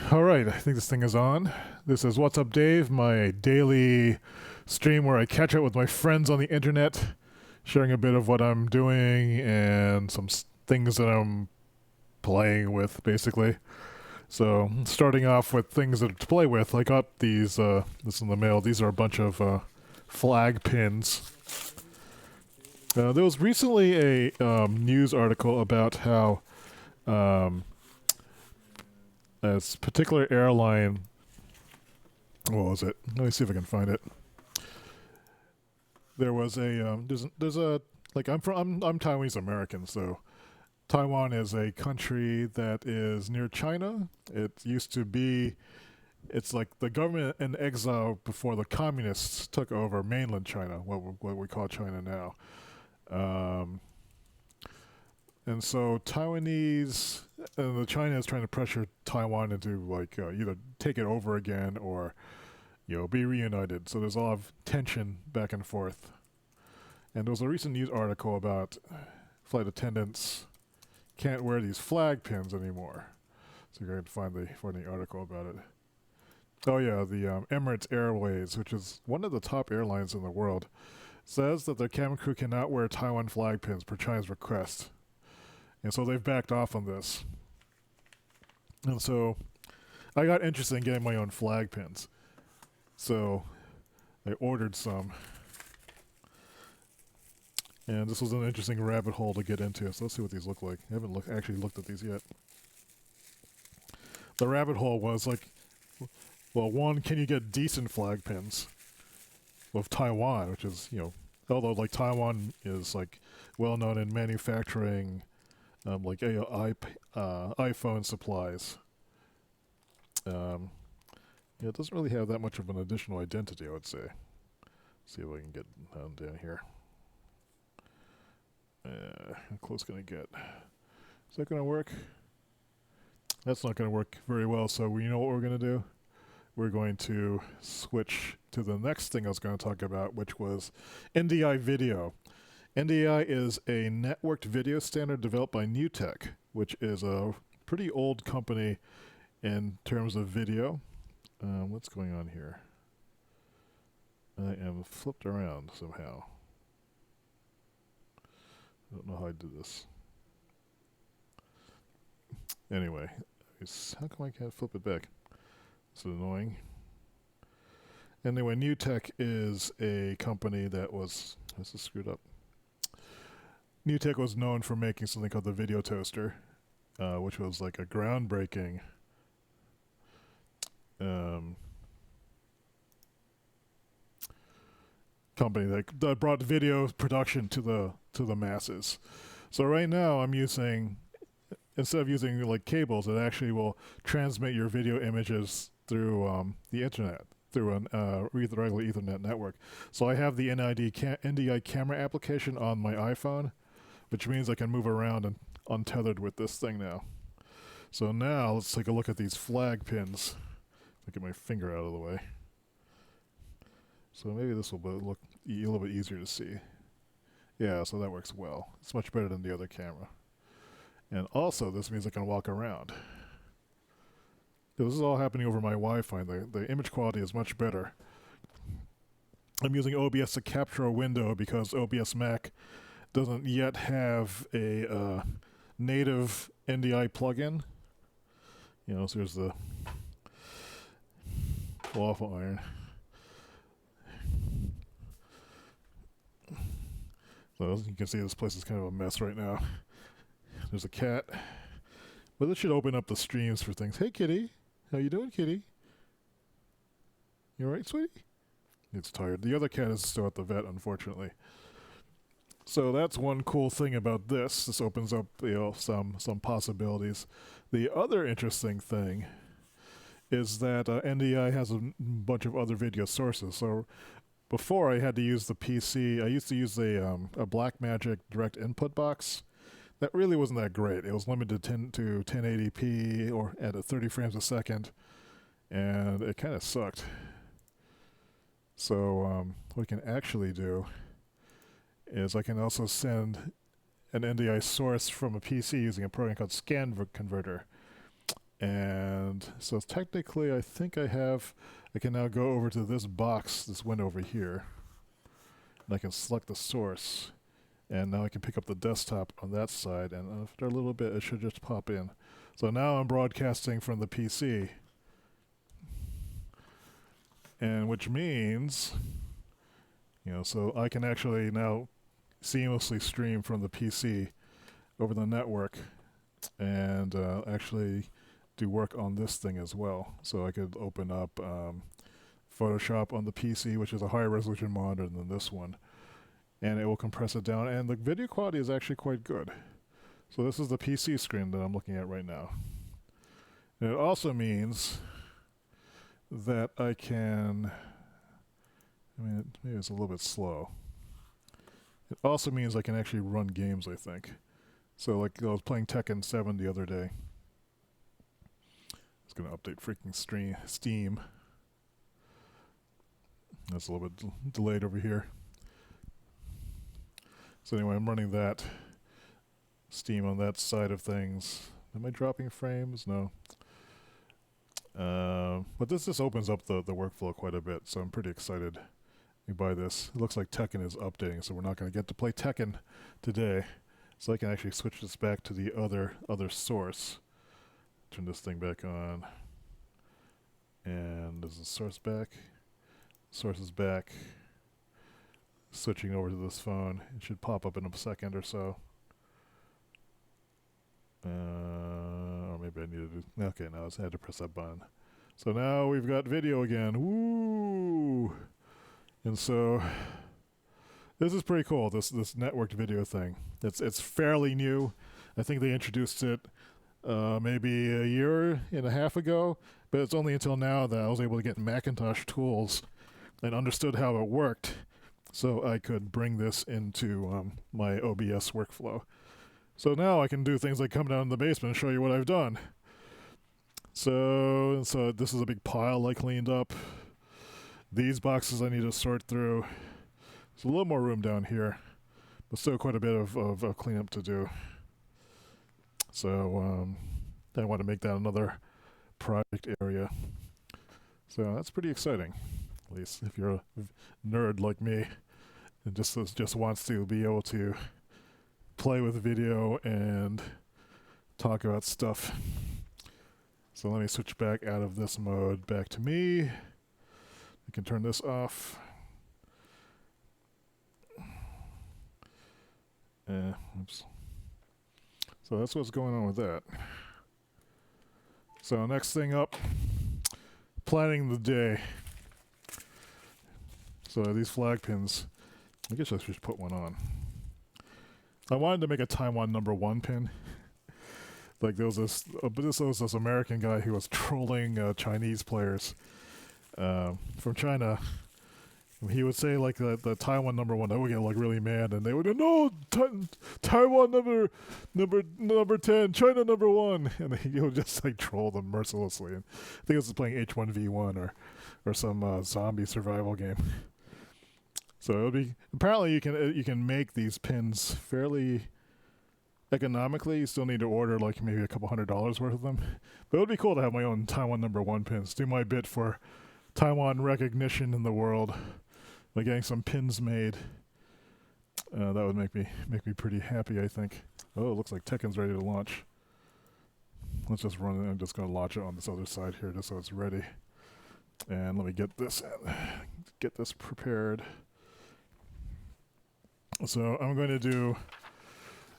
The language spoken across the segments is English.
All right, I think this thing is on. This is What's Up, Dave, my daily stream where I catch up with my friends on the internet, sharing a bit of what I'm doing and some things that I'm playing with, basically. So, starting off with things that to play with, I got this in the mail. These are a bunch of flag pins. There was recently a news article about how um, a particular airline. What was it? Let me see if I can find it. There was there's a like I'm Taiwanese-American, so Taiwan is a country that is near China. It used to be, it's like the government in exile before the communists took over mainland China, what we call China now. Um, and so Taiwanese, and the China is trying to pressure Taiwan into either take it over again or be reunited. So there's a lot of tension back and forth. And there was a recent news article about flight attendants can't wear these flag pins anymore. So you're going to find the article about it. Oh yeah, the Emirates Airways, which is one of the top airlines in the world, says that their cabin crew cannot wear Taiwan flag pins per China's request. And so they've backed off on this. And so I got interested in getting my own flag pins. So I ordered some. And this was an interesting rabbit hole to get into. So let's see what these look like. I haven't actually looked at these yet. The rabbit hole was like, well, one, can you get decent flag pins with Taiwan, which is, although like Taiwan is like well known in manufacturing iPhone supplies. It doesn't really have that much of an additional identity, I would say. See if I can get down here. How close can I get? Is that going to work? That's not going to work very well, so you know what we're going to do? We're going to switch to the next thing I was going to talk about, which was NDI video. NDI is a networked video standard developed by NewTek, which is a pretty old company in terms of video. What's going on here? I am flipped around somehow. I don't know how I do this. Anyway, how come I can't flip it back? It's annoying. Anyway, NewTek is a company that was... This is screwed up. NewTek was known for making something called the Video Toaster, which was like a groundbreaking company that brought video production to the masses. So right now I'm using, instead of using like cables, it actually will transmit your video images through the internet, through an regular Ethernet network. So I have the NDI camera application on my iPhone, which means I can move around and untethered with this thing now. So now let's take a look at these flag pins. If I get my finger out of the way. So maybe this will look a little bit easier to see. Yeah, so that works well. It's much better than the other camera. And also, this means I can walk around. This is all happening over my Wi-Fi. The image quality is much better. I'm using OBS to capture a window because OBS Mac doesn't yet have a native NDI plugin. So there's the waffle iron. So as you can see, this place is kind of a mess right now. There's a cat. But this should open up the streams for things. Hey, kitty. How you doing, kitty? You alright, sweetie? It's tired. The other cat is still at the vet, unfortunately. So that's one cool thing about this. This opens up, some possibilities. The other interesting thing is that NDI has a bunch of other video sources. So before I had to use the PC, I used to use a Blackmagic direct input box. That really wasn't that great. It was limited to 1080p or at 30 frames a second, and it kind of sucked. So what I can actually do is I can also send an NDI source from a PC using a program called Scan Converter. And so technically I think I can now go over to this box, this window over here, and I can select the source. And now I can pick up the desktop on that side, and after a little bit it should just pop in. So now I'm broadcasting from the PC, and which means, so I can actually now seamlessly stream from the PC over the network and actually do work on this thing as well. So I could open up Photoshop on the PC, which is a higher resolution monitor than this one, and it will compress it down, and the video quality is actually quite good. So this is the PC screen that I'm looking at right now. And it also means that I can, maybe it's a little bit slow. It also means I can actually run games, I think. So like I was playing Tekken 7 the other day. It's going to update freaking Steam. That's a little bit delayed over here. So anyway, I'm running that Steam on that side of things. Am I dropping frames? No. But this just opens up the workflow quite a bit, so I'm pretty excited by this. It looks like Tekken is updating, so we're not going to get to play Tekken today. So I can actually switch this back to the other source. Turn this thing back on. And is the source back? Source is back. Switching over to this phone. It should pop up in a second or so. Or maybe I needed to... Okay, now I had to press that button. So now we've got video again. Woo! And so... This is pretty cool, this networked video thing. It's fairly new. I think they introduced it maybe a year and a half ago, but it's only until now that I was able to get Macintosh tools and understood how it worked, so I could bring this into my OBS workflow. So now I can do things like come down in the basement and show you what I've done. So this is a big pile I cleaned up. These boxes I need to sort through. There's a little more room down here, but still quite a bit of cleanup to do. So I want to make that another project area. So that's pretty exciting, at least if you're a nerd like me and just wants to be able to play with video and talk about stuff. So let me switch back out of this mode back to me. I can turn this off. Oops. So that's what's going on with that. So next thing up, planning the day. So these flag pins, I guess I should put one on. I wanted to make a Taiwan #1 pin. Like there was this American guy who was trolling Chinese players from China. He would say like the Taiwan #1. I would get like really mad, and they would go, no, Taiwan number 10, China #1, and he would just like troll them mercilessly. And I think it was playing H1V1 or some zombie survival game. So it would be, apparently you can make these pins fairly economically. You still need to order like maybe a couple $100 worth of them, but it would be cool to have my own Taiwan #1 pins. Do my bit for Taiwan recognition in the world by getting some pins made. That would make me pretty happy, I think. Oh, it looks like Tekken's ready to launch. Let's just run it. I'm just going to launch it on this other side here just so it's ready. And let me get this prepared. So I'm going to do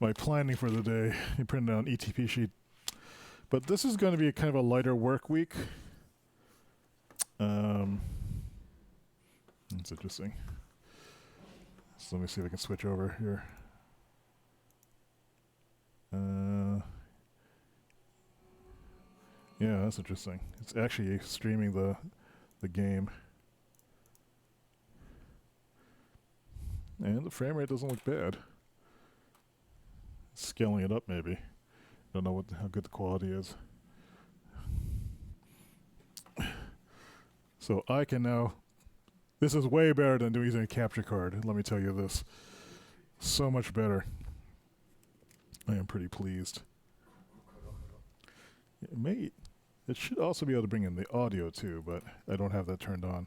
my planning for the day. You print it out an ETP sheet. But this is going to be a kind of a lighter work week. That's interesting. So let me see if I can switch over here. Yeah, that's interesting. It's actually streaming the game. And the frame rate doesn't look bad. Scaling it up maybe. Don't know how good the quality is. So I can now, this is way better than using a capture card, let me tell you this. So much better. I am pretty pleased. It may It should also be able to bring in the audio too, but I don't have that turned on.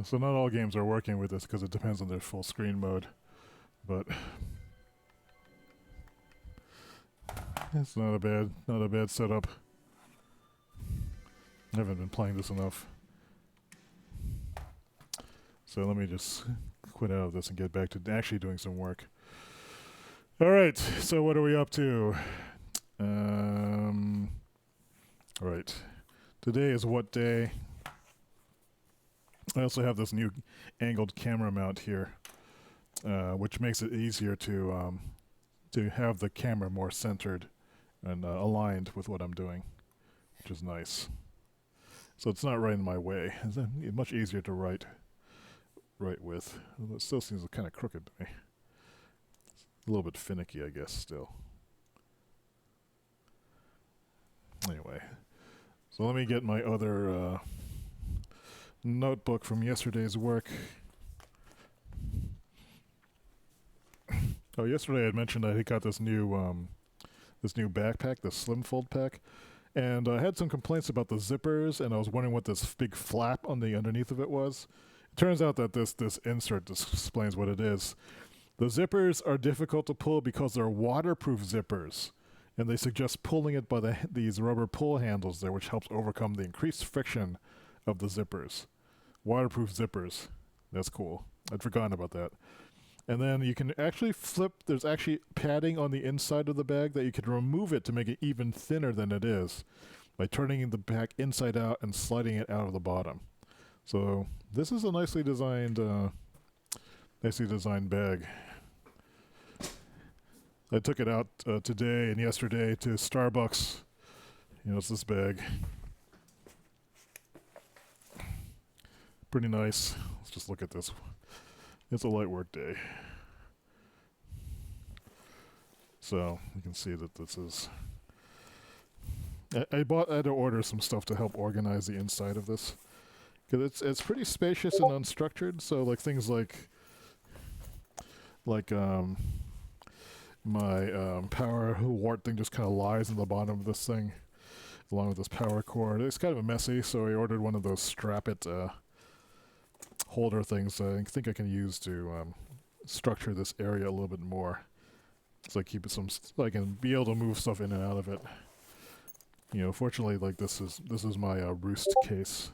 So not all games are working with this because it depends on their full screen mode, but it's not a bad setup. I haven't been playing this enough. So let me just quit out of this and get back to actually doing some work. All right, so what are we up to? All right, today is what day? I also have this new angled camera mount here, which makes it easier to have the camera more centered and aligned with what I'm doing, which is nice. So it's not right in my way. It's much easier to write with. It still seems kind of crooked to me. A little bit finicky, I guess, still. Anyway, so let me get my other notebook from yesterday's work. Oh, yesterday I had mentioned that I got this new backpack, the Slim Fold pack, and I had some complaints about the zippers, and I was wondering what this big flap on the underneath of it was. It turns out that this insert explains what it is. The zippers are difficult to pull because they're waterproof zippers, and they suggest pulling it by these rubber pull handles there, which helps overcome the increased friction of the zippers. Waterproof zippers. That's cool. I'd forgotten about that. And then you can actually flip, there's actually padding on the inside of the bag that you can remove it to make it even thinner than it is by turning the bag inside out and sliding it out of the bottom. So this is a nicely designed bag. I took it out today and yesterday to Starbucks. You know, it's this bag. Pretty nice. Let's just look at this. It's a light work day. So you can see that this is... I had to order some stuff to help organize the inside of this. Because it's pretty spacious and unstructured, so like things like my power wart thing just kind of lies in the bottom of this thing, along with this power cord. It's kind of messy, so I ordered one of those strap-it holder things I think I can use to structure this area a little bit more, so I can be able to move stuff in and out of it. You know, fortunately, like this is my roost case.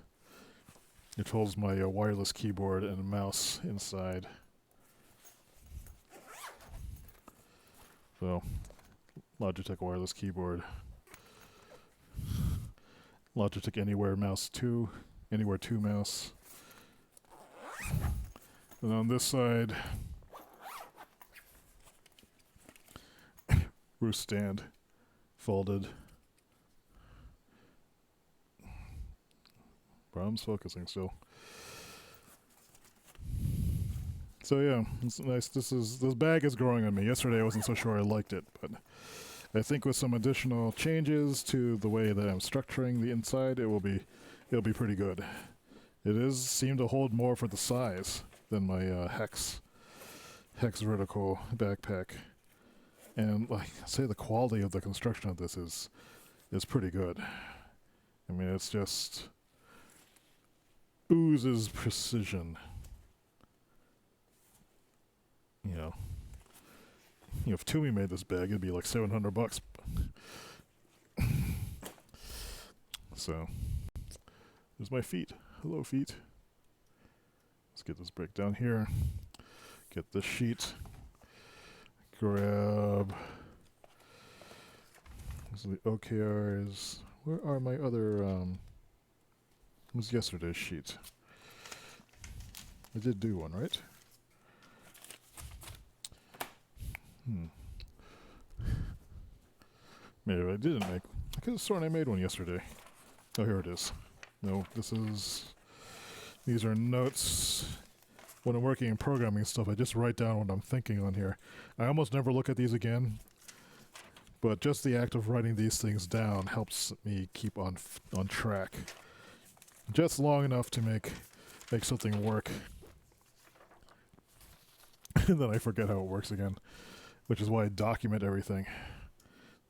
It holds my wireless keyboard and mouse inside. So, Logitech wireless keyboard. Logitech Anywhere mouse 2, Anywhere 2 mouse. And on this side, roost stand, folded. Problems focusing still. So yeah, it's nice. This bag is growing on me. Yesterday I wasn't so sure I liked it, but I think with some additional changes to the way that I'm structuring the inside, it'll be pretty good. It seemed to hold more for the size than my Hex vertical backpack, and like I say, the quality of the construction of this is pretty good. I mean, it's just oozes precision. You know, if Toomey made this bag, it'd be like $700. So, there's my feet. Hello, feet. Let's get this brick down here. Get this sheet. Grab. These are the OKRs. Where are my other, it was yesterday's sheet. I did do one, right? Maybe I didn't make. I could have sworn I made one yesterday. Oh, here it is. No, these are notes. When I'm working in programming stuff, I just write down what I'm thinking on here. I almost never look at these again, but just the act of writing these things down helps me keep on track. Just long enough to make something work. And then I forget how it works again. which is why I document everything.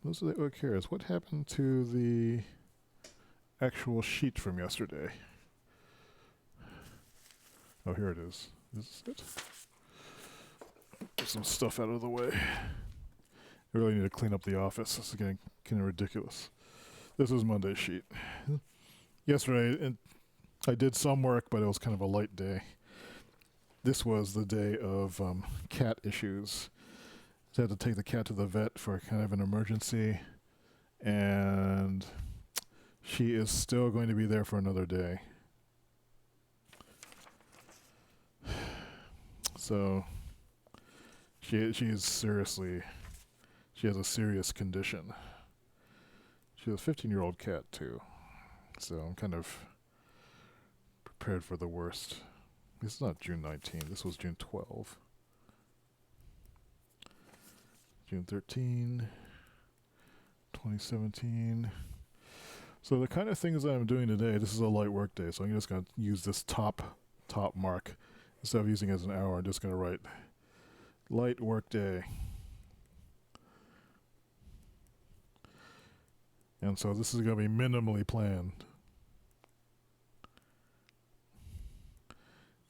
Those are the OKRs. What happened to the actual sheet from yesterday? Oh, here it is. Is this it? Get some stuff out of the way. I really need to clean up the office. This is getting kind of ridiculous. This is Monday's sheet. Yesterday, I did some work, but it was kind of a light day. This was the day of cat issues. I had to take the cat to the vet for kind of an emergency, and she is still going to be there for another day. So she is seriously, she has a serious condition. She has a 15-year-old cat too, so I'm kind of prepared for the worst. This is not June 19. This was June 12. June 13, 2017. So the kind of things that I'm doing today, this is a light work day, so I'm just going to use this top mark. Instead of using it as an hour, I'm just going to write light work day. And so this is going to be minimally planned.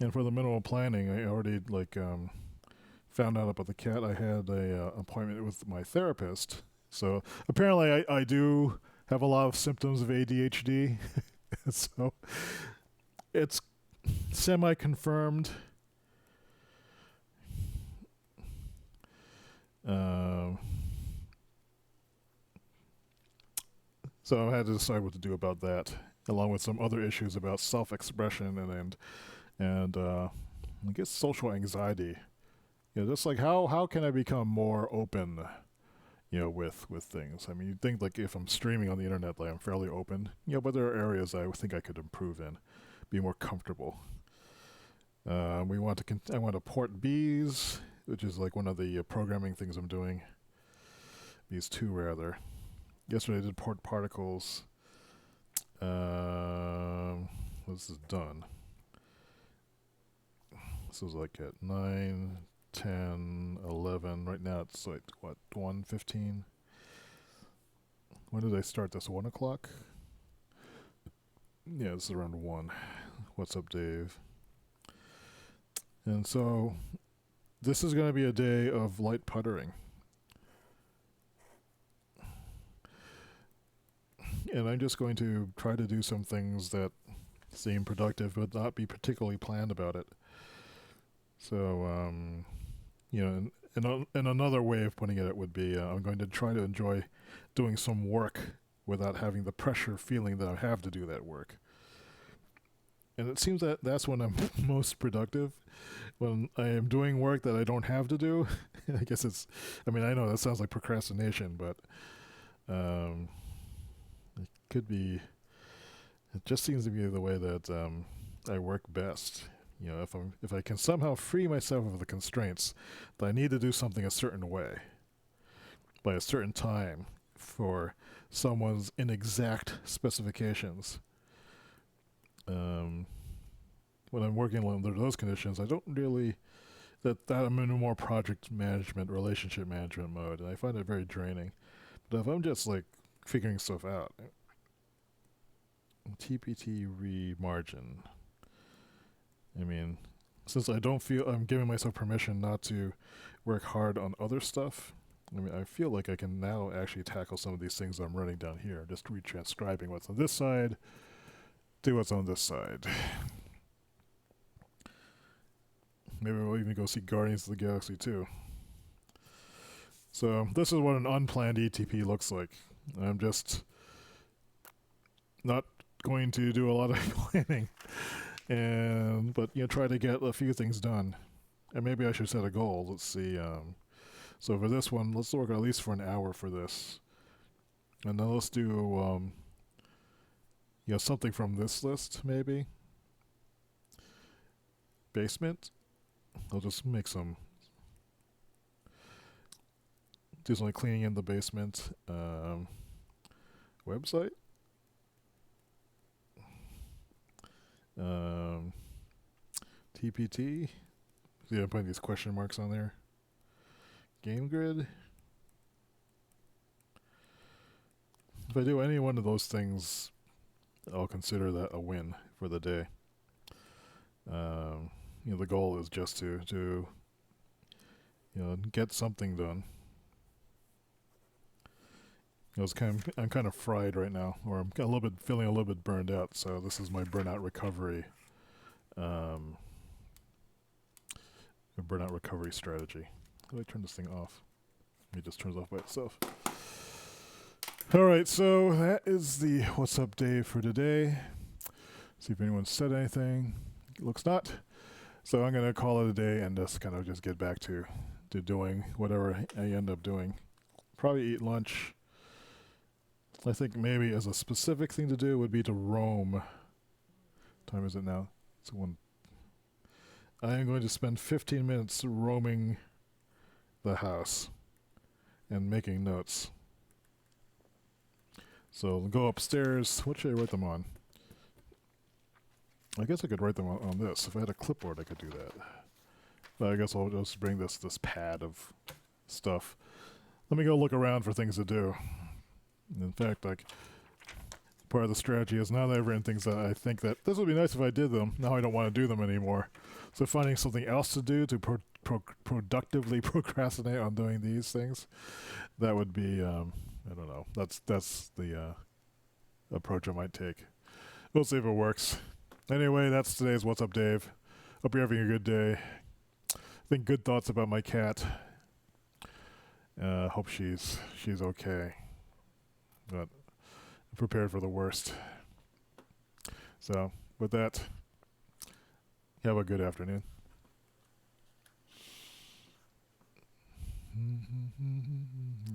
And for the minimal planning, I already found out about the cat. I had a appointment with my therapist. So apparently I do have a lot of symptoms of ADHD. So it's semi-confirmed. So I had to decide what to do about that, along with some other issues about self-expression and I guess social anxiety. Just like how can I become more open, with things. I mean, you'd think like if I'm streaming on the internet, like I'm fairly open, but there are areas I think I could improve in, be more comfortable. I want to port bees, which is like one of the programming things I'm doing. Bees 2 rather. Yesterday I did port particles. This is done. This was like at 9, 10, 11. Right now it's like, 1:15? When did I start this? 1 o'clock? Yeah, it's around 1. What's up, Dave? And so this is going to be a day of light puttering. And I'm just going to try to do some things that seem productive but not be particularly planned about it. So, and another way of putting it would be I'm going to try to enjoy doing some work without having the pressure feeling that I have to do that work. And it seems that that's when I'm most productive, when I am doing work that I don't have to do. I guess I know that sounds like procrastination, but it could be, it just seems to be the way that I work best. If I can somehow free myself of the constraints that I need to do something a certain way by a certain time for someone's inexact specifications. When I'm working under those conditions, I don't really that I'm in a more project management, relationship management mode, and I find it very draining. But if I'm just like figuring stuff out, TPT remargin. I mean, since I don't feel I'm giving myself permission not to work hard on other stuff, I feel like I can now actually tackle some of these things I'm running down here, just retranscribing what's on this side, do what's on this side. Maybe we'll even go see Guardians of the Galaxy 2. So this is what an unplanned ETP looks like. I'm just not going to do a lot of planning. But try to get a few things done, and maybe I should set a goal. Let's see. So for this one, let's work at least for an hour for this, and then let's do something from this list maybe. Basement. I'll just make some. Do some cleaning in the basement. Website. TPT. See, I'm putting these question marks on there. game grid. If I do any one of those things, I'll consider that a win for the day. The goal is just to get something done. I'm kind of fried right now, or I'm feeling a little bit burned out. So this is my burnout recovery, a burnout recovery strategy. How do I turn this thing off? It just turns off by itself. All right, so that is the What's Up Dave for today. See if anyone said anything. Looks not. So I'm going to call it a day and just kind of get back to doing whatever I end up doing. Probably eat lunch. I think maybe as a specific thing to do would be to roam. What time is it now? It's 1. I am going to spend 15 minutes roaming the house and making notes. So go upstairs. What should I write them on? I guess I could write them on this. If I had a clipboard, I could do that. But I guess I'll just bring this pad of stuff. Let me go look around for things to do. In fact, part of the strategy is now that I've written things that I think that this would be nice if I did them. Now I don't want to do them anymore. So finding something else to do to productively procrastinate on doing these things, that would be, I don't know. That's the approach I might take. We'll see if it works. Anyway, that's today's What's Up Dave. Hope you're having a good day. Think good thoughts about my cat. Hope she's okay. But I'm prepared for the worst. So, with that, have a good afternoon.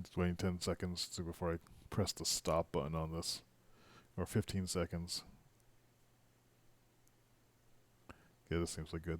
Just waiting 10 seconds before I press the stop button on this. Or 15 seconds. Okay, this seems like good.